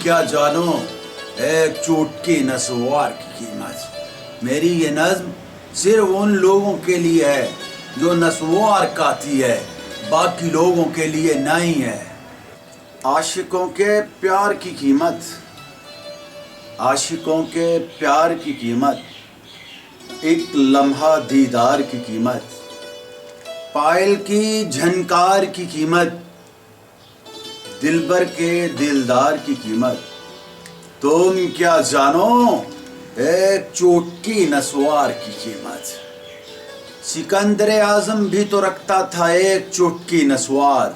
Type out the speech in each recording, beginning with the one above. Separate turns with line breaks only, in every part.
کیا جانو ایک چوٹکی نسوار کی قیمت۔ میری یہ نظم صرف ان لوگوں کے لیے ہے جو نسوار کاتی ہے، باقی لوگوں کے لیے نہیں ہے۔ عاشقوں کے پیار کی قیمت، عاشقوں کے پیار کی قیمت، ایک لمحہ دیدار کی قیمت، پائل کی جھنکار کی قیمت، دلبر کے دلدار کی قیمت۔ تم کیا جانو ایک چوٹکی نسوار کی قیمت۔ سکندر اعظم بھی تو رکھتا تھا ایک چوٹکی نسوار،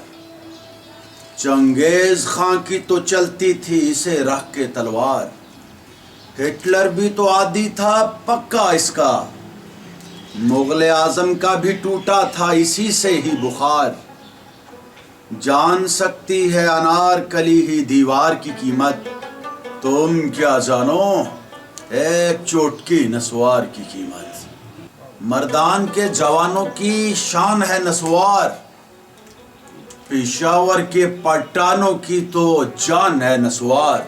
چنگیز خان کی تو چلتی تھی اسے رکھ کے تلوار، ہٹلر بھی تو عادی تھا پکا اس کا، مغل اعظم کا بھی ٹوٹا تھا اسی سے ہی بخار۔ جان سکتی ہے انار کلی ہی دیوار کی قیمت، تم کیا جانو ایک چوٹکی نسوار کی قیمت۔ مردان کے جوانوں کی شان ہے نسوار، پشاور کے پٹھانوں کی تو جان ہے نسوار۔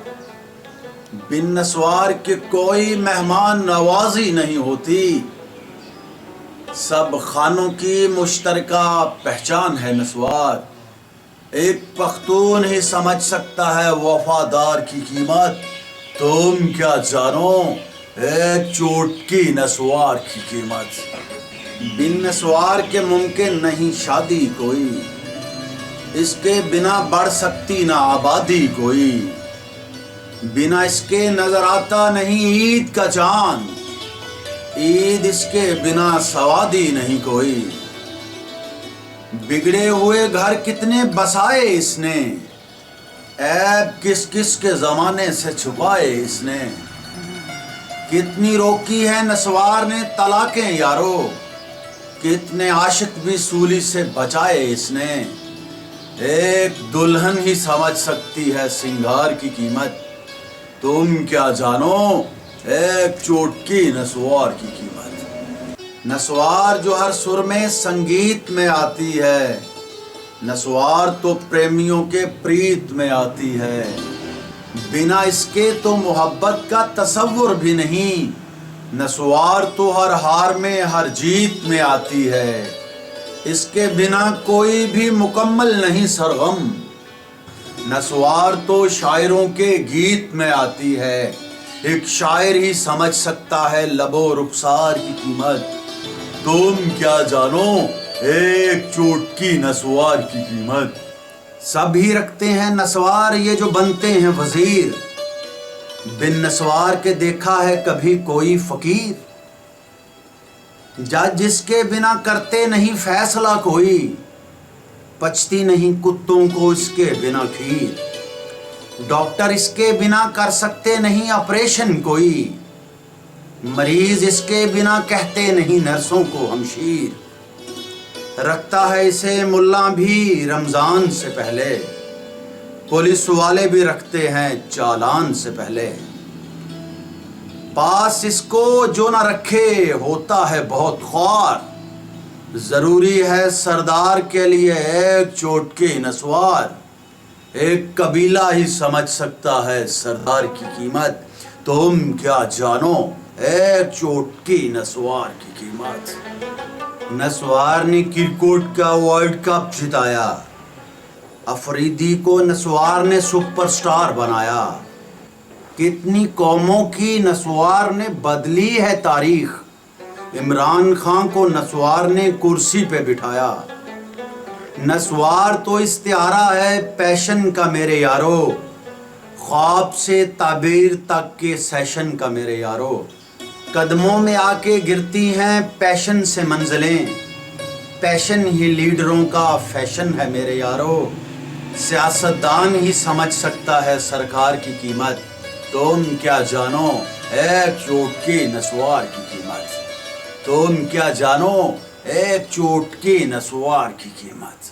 بن نسوار کے کوئی مہمان نوازی نہیں ہوتی، سب خانوں کی مشترکہ پہچان ہے نسوار۔ ایک پختون ہی سمجھ سکتا ہے وفادار کی قیمت، تم کیا جانو ایک چوٹکی نسوار کی قیمت۔ بن نسوار کے ممکن نہیں شادی کوئی، اس کے بنا بڑھ سکتی نہ آبادی کوئی، بنا اس کے نظر آتا نہیں عید کا چاند، عید اس کے بنا سوادی نہیں کوئی۔ بگڑے ہوئے گھر کتنے بسائے اس نے، عیب کس کس کے زمانے سے چھپائے اس نے، کتنی روکی ہے نسوار نے طلاقیں یارو، کتنے عاشق بھی سولی سے بچائے اس نے۔ ایک دلہن ہی سمجھ سکتی ہے سنگار کی قیمت، تم کیا جانو ایک چوٹکی نسوار کی قیمت۔ نسوار جو ہر سر میں سنگیت میں آتی ہے، نسوار تو پریمیوں کے پریت میں آتی ہے، بنا اس کے تو محبت کا تصور بھی نہیں، نسوار تو ہر ہار میں ہر جیت میں آتی ہے، اس کے بنا کوئی بھی مکمل نہیں سرغم، نسوار تو شاعروں کے گیت میں آتی ہے، ایک شاعر ہی سمجھ سکتا ہے لب و رخسار کی قیمت، تم کیا جانو ایک چوٹکی نسوار کی قیمت۔ سب ہی رکھتے ہیں نسوار یہ جو بنتے ہیں وزیر، بن نسوار کے دیکھا ہے کبھی کوئی فقیر، جج اس کے بنا کرتے نہیں فیصلہ کوئی، پچتی نہیں کتوں کو اس کے بنا کھیر، ڈاکٹر اس کے بنا کر سکتے نہیں آپریشن کوئی، مریض اس کے بنا کہتے نہیں نرسوں کو ہمشیر، رکھتا ہے اسے ملا بھی رمضان سے پہلے، پولیس والے بھی رکھتے ہیں چالان سے پہلے، پاس اس کو جو نہ رکھے ہوتا ہے بہت خوار، ضروری ہے سردار کے لیے ایک چوٹکی نسوار، ایک قبیلہ ہی سمجھ سکتا ہے سردار کی قیمت، تم کیا جانو ایک چوٹکی نسوار کی قیمت۔ نسوار نے کرکٹ کا ورلڈ کپ جتایا، افریدی کو نسوار نے سپر سٹار بنایا، کتنی قوموں کی نسوار نے بدلی ہے تاریخ، عمران خان کو نسوار نے کرسی پہ بٹھایا، نسوار تو استعارہ ہے پیشن کا میرے یارو، خواب سے تعبیر تک کے سیشن کا میرے یارو، قدموں میں آ کے گرتی ہیں پیشن سے منزلیں، پیشن ہی لیڈروں کا فیشن ہے میرے یارو، سیاستدان ہی سمجھ سکتا ہے سرکار کی قیمت، تم کیا جانو ایک چوٹکی نسوار کی قیمت، تم کیا جانو ایک چوٹکی نسوار کی قیمت۔